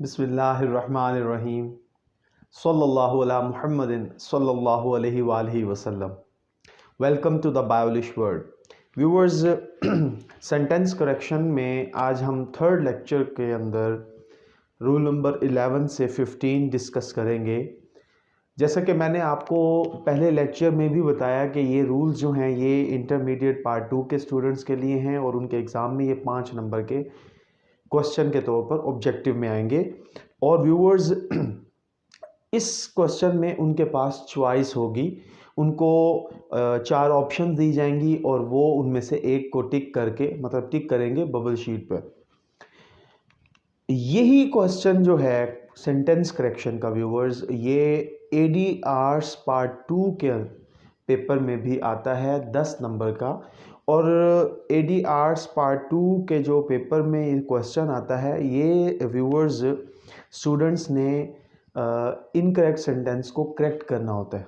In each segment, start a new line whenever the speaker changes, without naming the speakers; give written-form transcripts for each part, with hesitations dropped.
बिस्मिल्लाहिर्रहमानिर्रहीम सल्लल्लाहु अला मुहम्मदिन सल्लल्लाहु अलैहि वालैहि वसल्लम। Welcome to the Biolish world viewers. Sentence correction में आज हम थर्ड लेक्चर के अंदर रूल नंबर 11 से 15 डिस्कस करेंगे। जैसा कि मैंने आपको पहले लेक्चर में भी बताया कि ये रूल्स जो हैं ये इंटरमीडिएट पार्ट 2 के स्टूडेंट्स के लिए हैं और उनके एग्ज़ाम में ये 5 नंबर के क्वेश्चन के तौर पर ऑब्जेक्टिव में आएंगे। और व्यूअर्स इस क्वेश्चन में उनके पास चॉइस होगी, उनको 4 ऑप्शन दी जाएंगी और वो उनमें से एक को टिक करके मतलब टिक करेंगे बबल शीट पर। यही क्वेश्चन जो है सेंटेंस करेक्शन का व्यूअर्स ये ADRs पार्ट 2 के पेपर में भी आता है 10 नंबर का। और ADRs पार्ट 2 के जो पेपर में ये क्वेश्चन आता है ये व्यूअर्स स्टूडेंट्स ने इनकरेक्ट सेंटेंस को करेक्ट करना होता है।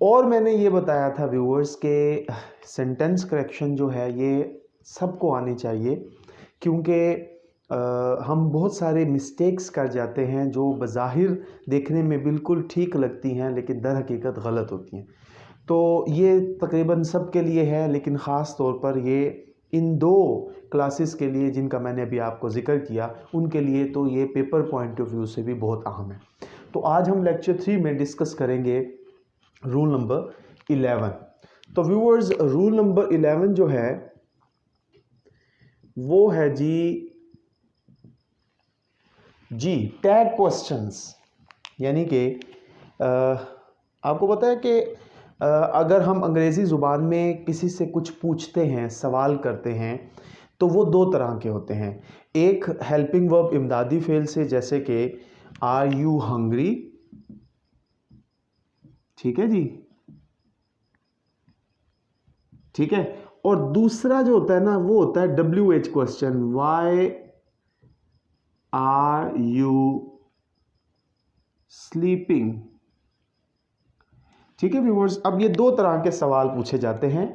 और मैंने ये बताया था व्यूअर्स के सेंटेंस करेक्शन जो है ये सबको आनी चाहिए, क्योंकि हम बहुत सारे मिस्टेक्स कर जाते हैं जो बज़ाहिर देखने में बिल्कुल ठीक लगती हैं लेकिन दर हकीकत गलत होती हैं। तो ये तकरीबन सब के लिए है, लेकिन ख़ास तौर पर ये इन 2 क्लासेस के लिए जिनका मैंने अभी आपको ज़िक्र किया उनके लिए तो ये पेपर पॉइंट ऑफ व्यू से भी बहुत अहम है। तो आज हम लेक्चर 3 में डिस्कस करेंगे रूल नंबर 11। तो व्यूअर्स रूल नंबर 11 जो है वो है जी टैग क्वेश्चंस। यानी कि आपको पता है कि अगर हम अंग्रेज़ी ज़ुबान में किसी से कुछ पूछते हैं, सवाल करते हैं, तो वो 2 तरह के होते हैं। एक हेल्पिंग वर्ब इमदादी फ़ेल से, जैसे कि आर यू हंग्री, ठीक है जी, ठीक है। और दूसरा जो होता है ना वो होता है WH question, why are you sleeping, ठीक है व्यूअर्स। अब ये 2 तरह के सवाल पूछे जाते हैं,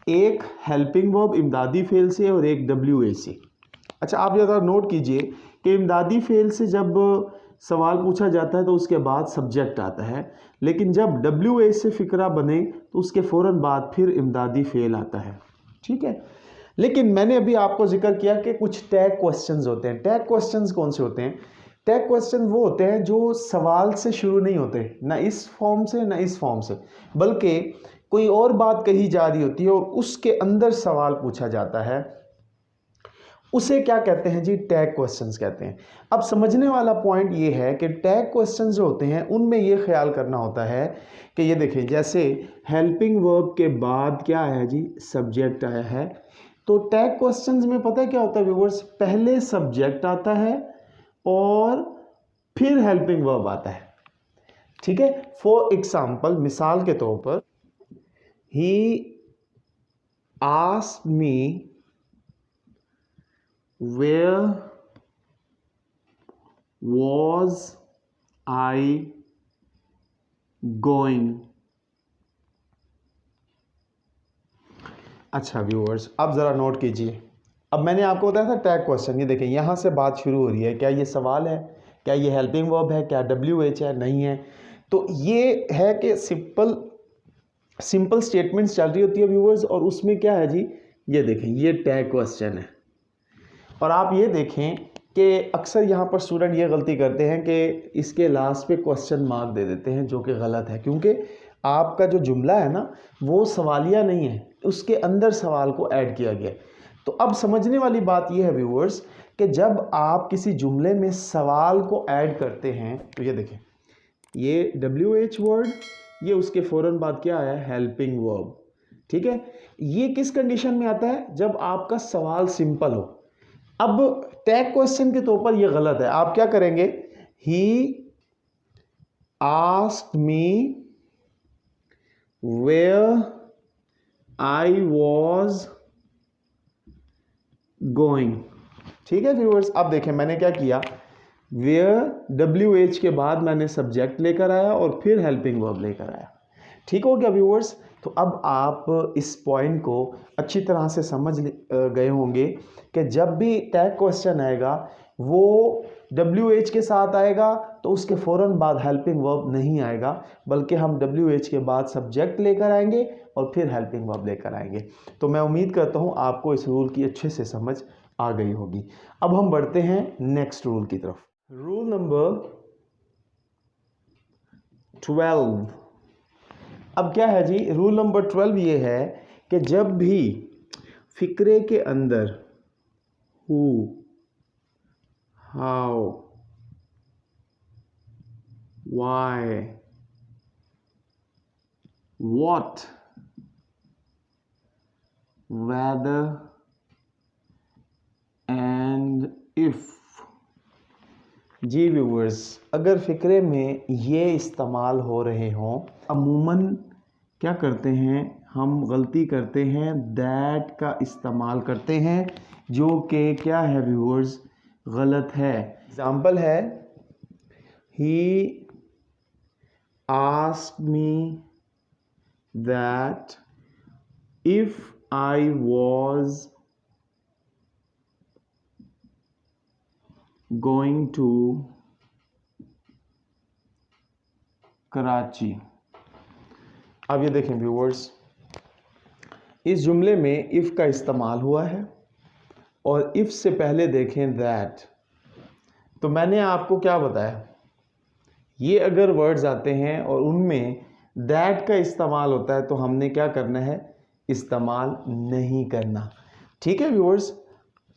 एक हेल्पिंग वर्ब इमदादी फेल से और एक WH से। अच्छा, आप ज़रा नोट कीजिए कि इमदादी फेल से जब सवाल पूछा जाता है तो उसके बाद सब्जेक्ट आता है, लेकिन जब WH से फ़िक्रा बने तो उसके फ़ौरन बाद फिर इमदादी फेल आता है, ठीक है। लेकिन मैंने अभी आपको जिक्र किया कि कुछ टैग क्वेश्चंस होते हैं। टैग क्वेश्चंस कौन से होते हैं? टैग क्वेश्चन वो होते हैं जो सवाल से शुरू नहीं होते, ना इस फॉर्म से ना इस फॉर्म से, बल्कि कोई और बात कही जा रही होती है और उसके अंदर सवाल पूछा जाता है, उसे क्या कहते हैं जी? टैग क्वेश्चंस कहते हैं। अब समझने वाला पॉइंट ये है कि टैग क्वेश्चंस जो होते हैं उनमें ये ख्याल करना होता है कि ये देखें, जैसे हेल्पिंग वर्ब के बाद क्या आया जी? सब्जेक्ट आया है। तो टैग क्वेश्चंस में पता है क्या होता है व्यूअर्स? पहले सब्जेक्ट आता है और फिर हेल्पिंग वर्ब आता है, ठीक है। फॉर एग्जाम्पल, मिसाल के तौर पर, he asked me where was I going. अच्छा व्यूअर्स, अब ज़रा नोट कीजिए। अब मैंने आपको बताया था टैग क्वेश्चन, ये देखें यहाँ से बात शुरू हो रही है। क्या ये सवाल है? क्या ये हेल्पिंग वर्ब है? क्या WH है? नहीं है। तो ये है कि सिंपल स्टेटमेंट्स चल रही होती है व्यूअर्स, और उसमें क्या है जी? ये देखें, ये टैग क्वेश्चन है। और आप ये देखें कि अक्सर यहाँ पर स्टूडेंट ये गलती करते हैं कि इसके लास्ट पे क्वेश्चन मार्क दे देते हैं, जो कि गलत है, क्योंकि आपका जो जुमला है ना वो सवालिया नहीं है, उसके अंदर सवाल को ऐड किया गया। तो अब समझने वाली बात यह है व्यूअर्स कि जब आप किसी जुमले में सवाल को ऐड करते हैं तो ये देखें, ये WH वर्ड, ये उसके फ़ौरन बाद क्या आया? हेल्पिंग वर्ब, ठीक है। ये किस कंडीशन में आता है? जब आपका सवाल सिंपल हो। अब टैग क्वेश्चन के तौर पर यह गलत है। आप क्या करेंगे? He asked me where I was going, ठीक है व्यूअर्स। अब देखें मैंने क्या किया, वेयर WH के बाद मैंने सब्जेक्ट लेकर आया और फिर हेल्पिंग वर्ब लेकर आया, ठीक हो गया व्यूअर्स। तो अब आप इस पॉइंट को अच्छी तरह से समझ गए होंगे कि जब भी टैग क्वेश्चन आएगा वो WH के साथ आएगा तो उसके फ़ौरन बाद हेल्पिंग वर्ब नहीं आएगा, बल्कि हम WH के बाद सब्जेक्ट लेकर आएंगे और फिर हेल्पिंग वर्ब लेकर आएंगे। तो मैं उम्मीद करता हूँ आपको इस रूल की अच्छे से समझ आ गई होगी। अब हम बढ़ते हैं नेक्स्ट रूल की तरफ। Rule number 12। अब क्या है जी, रूल नंबर 12 ये है कि जब भी फिक्रे के अंदर who, how, why, what, whether and if, जी व्यूअर्स, अगर फिक्रे में ये इस्तेमाल हो रहे हों, अमूमन क्या करते हैं हम, गलती करते हैं दैट का इस्तेमाल करते हैं, जो कि क्या है व्यूअर्स, गलत है। एग्जाम्पल है, he asked me that if I was going to Karachi. अब ये देखें व्यूअर्स, इस जुमले में इफ़ का इस्तेमाल हुआ है और इफ़ से पहले देखें दैट। तो मैंने आपको क्या बताया, ये अगर वर्ड्स आते हैं और उनमें दैट का इस्तेमाल होता है तो हमने क्या करना है, इस्तेमाल नहीं करना। ठीक है व्यूअर्स,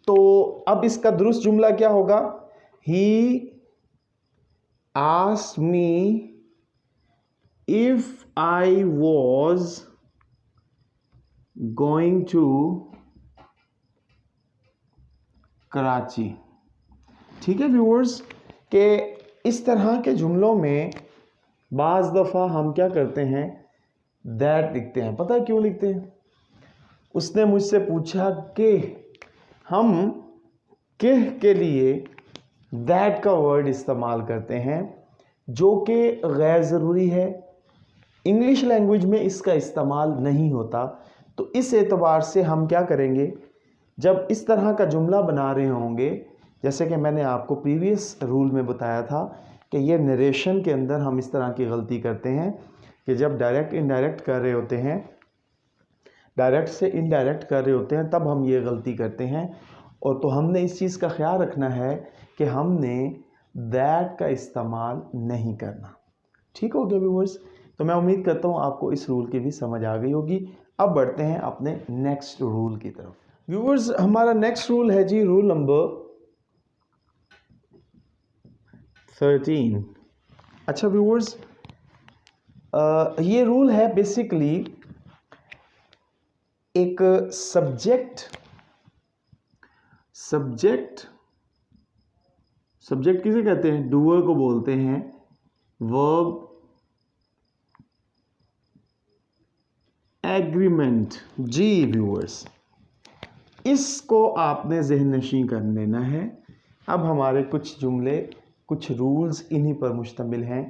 तो अब इसका दुरुस्त जुमला क्या होगा, he asked me if I was going to Karachi. ठीक है व्यूअर्स, के इस तरह के जुमलों में बाज़ दफ़ा हम क्या करते हैं, दैट लिखते हैं। पता है क्यों लिखते हैं? उसने मुझसे पूछा कि हम किह के लिए दैट का वर्ड इस्तेमाल करते हैं, जो कि गैर ज़रूरी है। इंग्लिश लैंग्वेज में इसका इस्तेमाल नहीं होता। तो इस एतबार से हम क्या करेंगे, जब इस तरह का जुमला बना रहे होंगे, जैसे कि मैंने आपको प्रीवियस रूल में बताया था कि ये नरेशन के अंदर हम इस तरह की गलती करते हैं कि जब डायरेक्ट इनडायरेक्ट कर रहे होते हैं, डायरेक्ट से इनडायरेक्ट कर रहे होते हैं, तब हम ये गलती करते हैं। और तो हमने इस चीज़ का ख्याल रखना है कि हमने दैट का इस्तेमाल नहीं करना। ठीक हो गया व्यूअर्स? तो मैं उम्मीद करता हूँ आपको इस रूल की भी समझ आ गई होगी। अब बढ़ते हैं अपने नेक्स्ट रूल की तरफ। व्यूअर्स, हमारा नेक्स्ट रूल है जी रूल नंबर 13। अच्छा व्यूअर्स, ये रूल है बेसिकली एक सब्जेक्ट किसे कहते हैं, डूअर को बोलते हैं। Verb agreement. जी व्यूअर्स, इसको आपने ज़हन नशीं कर लेना है। अब हमारे कुछ जुमले, कुछ रूल्स इन्हीं पर मुश्तमिल हैं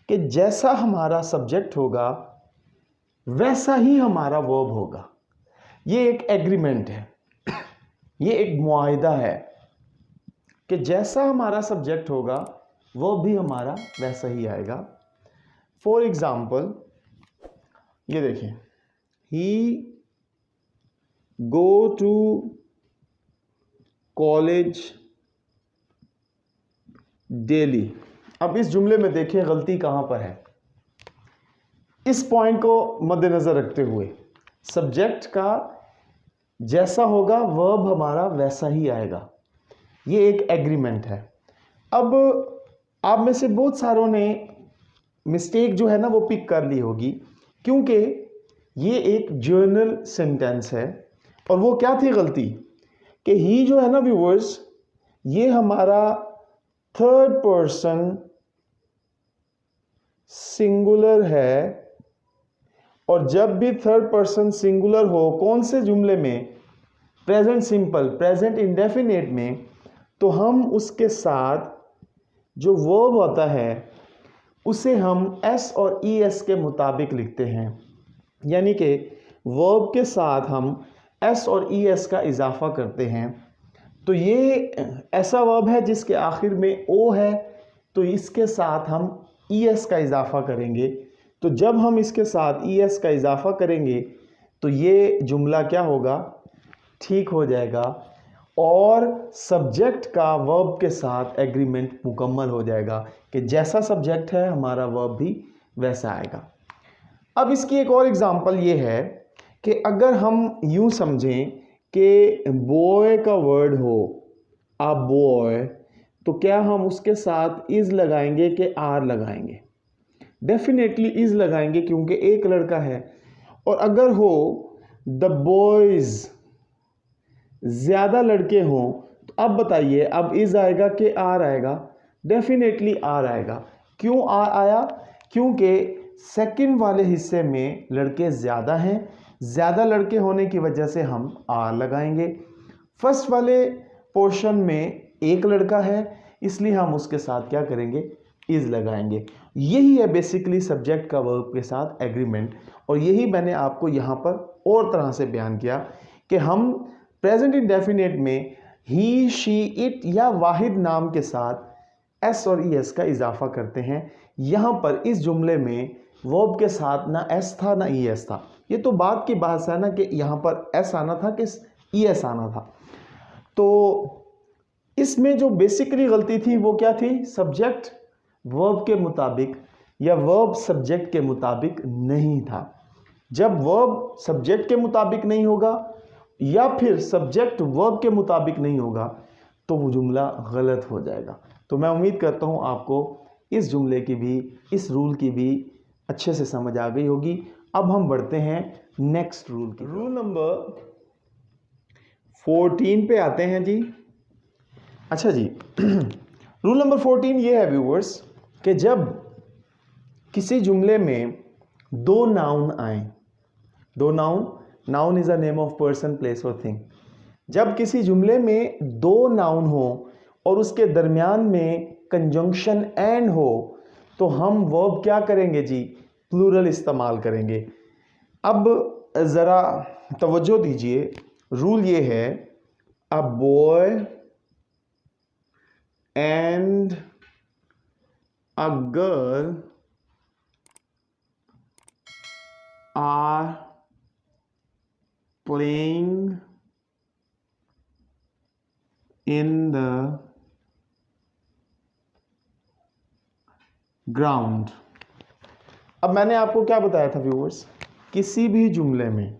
कि जैसा हमारा सब्जेक्ट होगा वैसा ही हमारा वर्ब होगा। ये एक एग्रीमेंट है, ये एक मुआहिदा है कि जैसा हमारा सब्जेक्ट होगा वो भी हमारा वैसा ही आएगा। फॉर एग्जाम्पल ये देखें, ही गो टू कॉलेज डेली। अब इस जुमले में देखें गलती कहां पर है। इस पॉइंट को मद्देनजर रखते हुए सब्जेक्ट का जैसा होगा वर्ब हमारा वैसा ही आएगा। ये एक एग्रीमेंट है। अब आप में से बहुत सारों ने मिस्टेक जो है ना वो पिक कर ली होगी, क्योंकि ये एक जर्नल सेंटेंस है। और वो क्या थी गलती कि ही जो है ना व्यूअर्स, ये हमारा थर्ड पर्सन सिंगुलर है। और जब भी थर्ड पर्सन सिंगुलर हो कौन से जुमले में, प्रेजेंट सिंपल, प्रेजेंट इंडेफिनिट में, तो हम उसके साथ जो वर्ब होता है उसे हम एस और ई एस के मुताबिक लिखते हैं। यानी कि वर्ब के साथ हम एस और ई एस का इजाफा करते हैं तो ये ऐसा वर्ब है जिसके आखिर में ओ है, तो इसके साथ हम ES का इजाफा करेंगे। तो जब हम इसके साथ ES का इजाफा करेंगे तो ये जुमला क्या होगा, ठीक हो जाएगा और सब्जेक्ट का वर्ब के साथ एग्रीमेंट मुकम्मल हो जाएगा कि जैसा सब्जेक्ट है हमारा वर्ब भी वैसा आएगा। अब इसकी एक और एग्जांपल ये है कि अगर हम यूं समझें कि बॉय का वर्ड हो अ बॉय, तो क्या हम उसके साथ इज लगाएंगे कि आर लगाएंगे? डेफिनेटली इज लगाएंगे क्योंकि एक लड़का है। और अगर हो द बॉयज, ज़्यादा लड़के हों, तो अब बताइए अब इज आएगा कि आर आएगा? डेफिनेटली आर आएगा। क्यों आर आया? क्योंकि सेकंड वाले हिस्से में लड़के ज़्यादा हैं, ज़्यादा लड़के होने की वजह से हम आर लगाएंगे। फर्स्ट वाले पोर्शन में एक लड़का है, इसलिए हम उसके साथ क्या करेंगे, इज लगाएंगे। यही है बेसिकली सब्जेक्ट का वर्ब के साथ एग्रीमेंट, और यही मैंने आपको यहाँ पर और तरह से बयान किया कि हम प्रेजेंट इंडेफिनिट में ही, शी, इट या वाहिद नाम के साथ एस और ES का इजाफा करते हैं। यहाँ पर इस जुमले में वर्ब के साथ ना एस था ना ES था। ये तो बात की बात है ना कि यहाँ पर एस आना था कि ES आना था। तो इसमें जो बेसिकली गलती थी वो क्या थी, सब्जेक्ट वर्ब के मुताबिक या वर्ब सब्जेक्ट के मुताबिक नहीं था। जब वर्ब सब्जेक्ट के मुताबिक नहीं होगा या फिर सब्जेक्ट वर्ब के मुताबिक नहीं होगा तो वो जुमला गलत हो जाएगा। तो मैं उम्मीद करता हूँ आपको इस जुमले की भी, इस रूल की भी अच्छे से समझ आ गई होगी। अब हम बढ़ते हैं नेक्स्ट रूल की। रूल नंबर 14 पे आते हैं जी। अच्छा जी रूल नंबर 14 ये है व्यूअर्स कि जब किसी जुमले में दो नाउन आए, दो noun is a name of person, place और थिंग। जब किसी जुमले में दो नाउन हो और उसके दरमियान में कंजंक्शन एंड हो तो हम वर्ब क्या करेंगे जी, प्लूरल इस्तेमाल करेंगे। अब ज़रा तवज्जो दीजिए, रूल ये है a boy and a girl are playing in the ground। अब मैंने आपको क्या बताया था व्यूअर्स, किसी भी जुमले में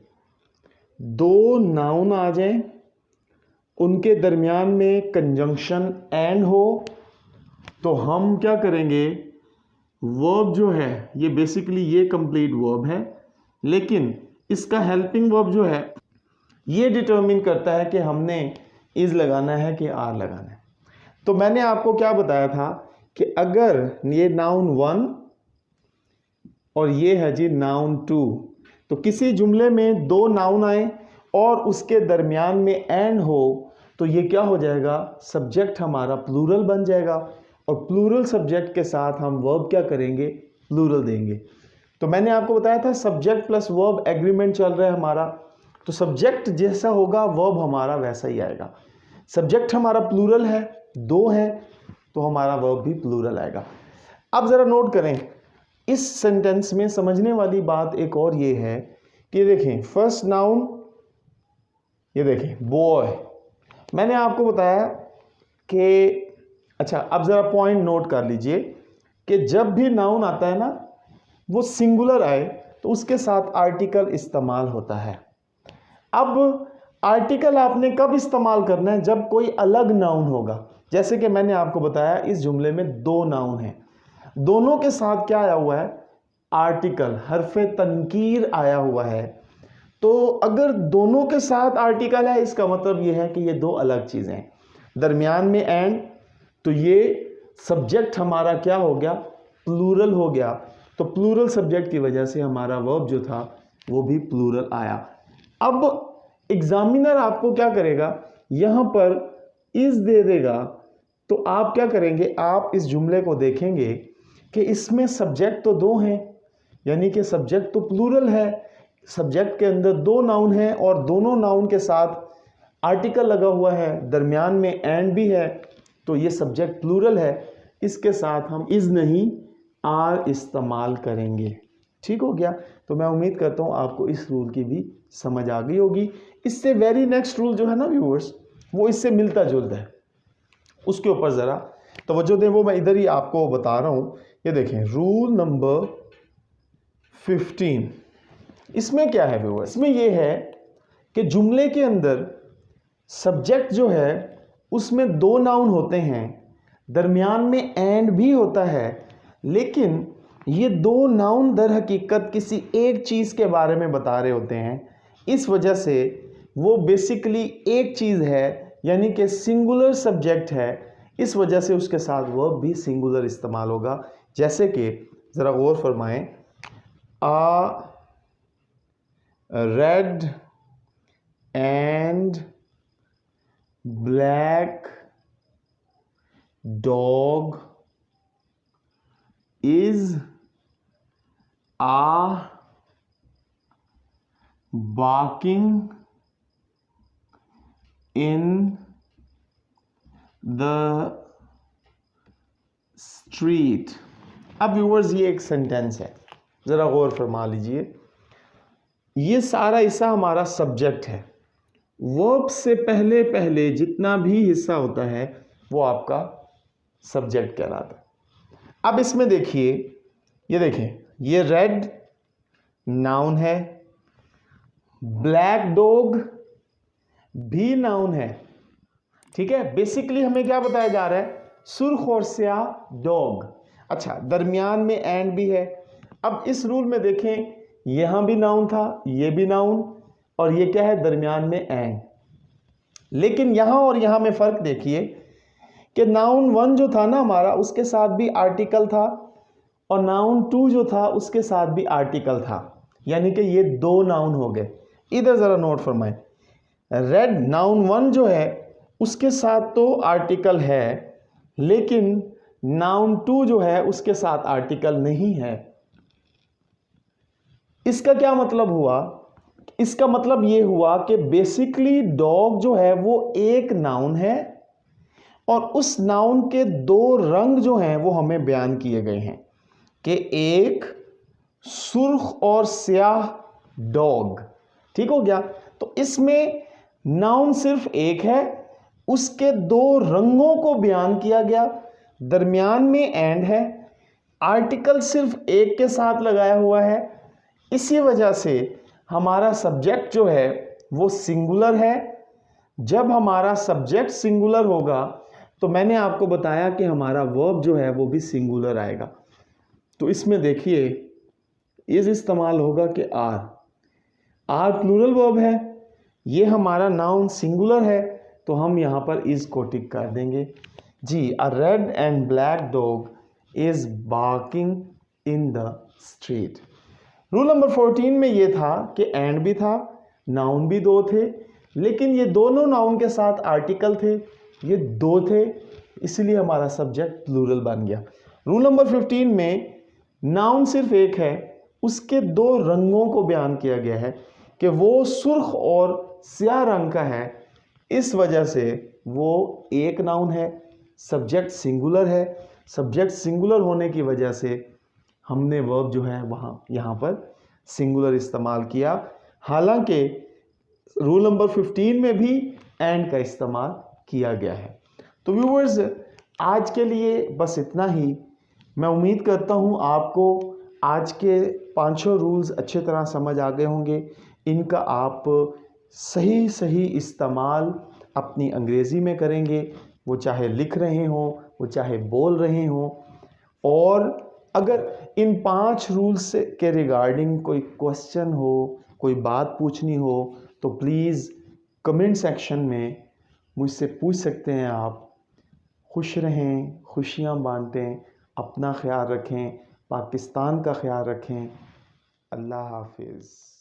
दो नाउन आ जाएं, उनके दरमियान में कंजंक्शन एंड हो तो हम क्या करेंगे, वर्ब जो है ये बेसिकली ये कंप्लीट वर्ब है, लेकिन इसका हेल्पिंग वर्ब जो है ये डिटरमिन करता है कि हमने इज लगाना है कि आर लगाना है। तो मैंने आपको क्या बताया था कि अगर ये नाउन 1 और ये है जी नाउन 2, तो किसी जुमले में दो नाउन आए और उसके दरमियान में एंड हो तो ये क्या हो जाएगा, सब्जेक्ट हमारा प्लूरल बन जाएगा और प्लूरल सब्जेक्ट के साथ हम वर्ब क्या करेंगे, प्लूरल देंगे। तो मैंने आपको बताया था सब्जेक्ट प्लस वर्ब एग्रीमेंट चल रहा है हमारा, तो सब्जेक्ट जैसा होगा वर्ब हमारा वैसा ही आएगा। सब्जेक्ट हमारा प्लूरल है, दो है, तो हमारा वर्ब भी प्लूरल आएगा। अब ज़रा नोट करें, इस सेंटेंस में समझने वाली बात एक और ये है कि देखें फर्स्ट नाउन, ये देखें बॉय, मैंने आपको बताया कि अच्छा अब ज़रा पॉइंट नोट कर लीजिए कि जब भी नाउन आता है ना वो सिंगुलर आए तो उसके साथ आर्टिकल इस्तेमाल होता है। अब आर्टिकल आपने कब इस्तेमाल करना है, जब कोई अलग नाउन होगा। जैसे कि मैंने आपको बताया इस जुमले में दो नाउन हैं, दोनों के साथ क्या आया हुआ है, आर्टिकल, हरफे तनकीर आया हुआ है। तो अगर दोनों के साथ आर्टिकल है इसका मतलब ये है कि ये दो अलग चीज़ें हैं। दरमियान में एंड, तो ये सब्जेक्ट हमारा क्या हो गया, प्लूरल हो गया। तो प्लूरल सब्जेक्ट की वजह से हमारा वर्ब जो था वो भी प्लूरल आया। अब एग्जामिनर आपको क्या करेगा, यहाँ पर इज दे देगा, तो आप क्या करेंगे, आप इस जुमले को देखेंगे कि इसमें सब्जेक्ट तो दो हैं, यानी कि सब्जेक्ट तो प्लूरल है, सब्जेक्ट के अंदर दो नाउन हैं और दोनों नाउन के साथ आर्टिकल लगा हुआ है, दरमियान में एंड भी है, तो ये सब्जेक्ट प्लूरल है, इसके साथ हम इज़ नहीं आर इस्तेमाल करेंगे। ठीक हो गया। तो मैं उम्मीद करता हूँ आपको इस रूल की भी समझ आ गई होगी। इससे वेरी नेक्स्ट रूल जो है ना व्यूअर्स, वो इससे मिलता जुलता है, उसके ऊपर ज़रा तवज्जो दें, वो मैं इधर ही आपको बता रहा हूँ। ये देखें रूल नंबर 15, इसमें क्या है व्यूअर्स, इसमें ये है कि जुमले के अंदर सब्जेक्ट जो है उसमें दो नाउन होते हैं, दरमियान में एंड भी होता है, लेकिन ये दो नाउन दर हकीकत किसी एक चीज़ के बारे में बता रहे होते हैं। इस वजह से वो बेसिकली एक चीज़ है, यानी कि सिंगुलर सब्जेक्ट है, इस वजह से उसके साथ वर्ब भी सिंगुलर इस्तेमाल होगा। जैसे कि ज़रा गौर फरमाएं, a red and black dog is a barking in the street। अब व्यूअर्स ये एक सेंटेंस है, ज़रा गौर फरमा लीजिए। ये सारा हिस्सा हमारा सब्जेक्ट है, वर्ब से पहले पहले जितना भी हिस्सा होता है वो आपका सब्जेक्ट कहलाता है। अब इसमें देखिए, ये देखें, ये रेड नाउन है, ब्लैक डॉग भी नाउन है। ठीक है, बेसिकली हमें क्या बताया जा रहा है, सुर्ख और स्याह डॉग। अच्छा, दरमियान में एंड भी है। अब इस रूल में देखें, यहां भी नाउन था, ये भी नाउन, और ये क्या है, दरमियान में एंड। लेकिन यहां और यहां में फर्क देखिए कि नाउन 1 जो था ना हमारा, उसके साथ भी आर्टिकल था, और नाउन 2 जो था उसके साथ भी आर्टिकल था, यानी कि ये दो नाउन हो गए। इधर ज़रा नोट फरमाएं, रेड नाउन 1 जो है उसके साथ तो आर्टिकल है, लेकिन नाउन 2 जो है उसके साथ आर्टिकल नहीं है। इसका क्या मतलब हुआ, इसका मतलब ये हुआ कि बेसिकली डॉग जो है वो एक नाउन है, और उस नाउन के दो रंग जो हैं वो हमें बयान किए गए हैं कि एक सुर्ख और स्याह डॉग। ठीक हो गया। तो इसमें नाउन सिर्फ एक है, उसके दो रंगों को बयान किया गया, दरमियान में एंड है, आर्टिकल सिर्फ एक के साथ लगाया हुआ है। इसी वजह से हमारा सब्जेक्ट जो है वो सिंगुलर है। जब हमारा सब्जेक्ट सिंगुलर होगा तो मैंने आपको बताया कि हमारा वर्ब जो है वो भी सिंगुलर आएगा। तो इसमें देखिए इज इस्तेमाल होगा कि आर प्लूरल वर्ब है, ये हमारा नाउन सिंगुलर है, तो हम यहाँ पर इज को टिक कर देंगे। जी, a red and black dog is barking in the street. Rule number 14 में ये था कि एंड भी था, नाउन भी दो थे, लेकिन ये दोनों नाउन के साथ आर्टिकल थे, ये दो थे, इसलिए हमारा सब्जेक्ट प्लूरल बन गया। रूल नंबर 15 में नाउन सिर्फ एक है, उसके दो रंगों को बयान किया गया है कि वो सुर्ख और स्याह रंग का है, इस वजह से वो एक नाउन है, सब्जेक्ट सिंगुलर है। सब्जेक्ट सिंगुलर होने की वजह से हमने वर्ब जो है वहाँ यहाँ पर सिंगुलर इस्तेमाल किया। हालांकि रूल नंबर 15 में भी एंड का इस्तेमाल किया गया है। तो व्यूअर्स, आज के लिए बस इतना ही। मैं उम्मीद करता हूँ आपको आज के 5 रूल्स अच्छे तरह समझ आ गए होंगे। इनका आप सही इस्तेमाल अपनी अंग्रेज़ी में करेंगे, वो चाहे लिख रहे हों, वो चाहे बोल रहे हों। और अगर इन 5 रूल्स के रिगार्डिंग कोई क्वेश्चन हो, कोई बात पूछनी हो, तो प्लीज़ कमेंट सेक्शन में मुझसे पूछ सकते हैं आप। खुश रहें, खुशियाँ बांटें, अपना ख्याल रखें, पाकिस्तान का ख्याल रखें। अल्लाह हाफिज़।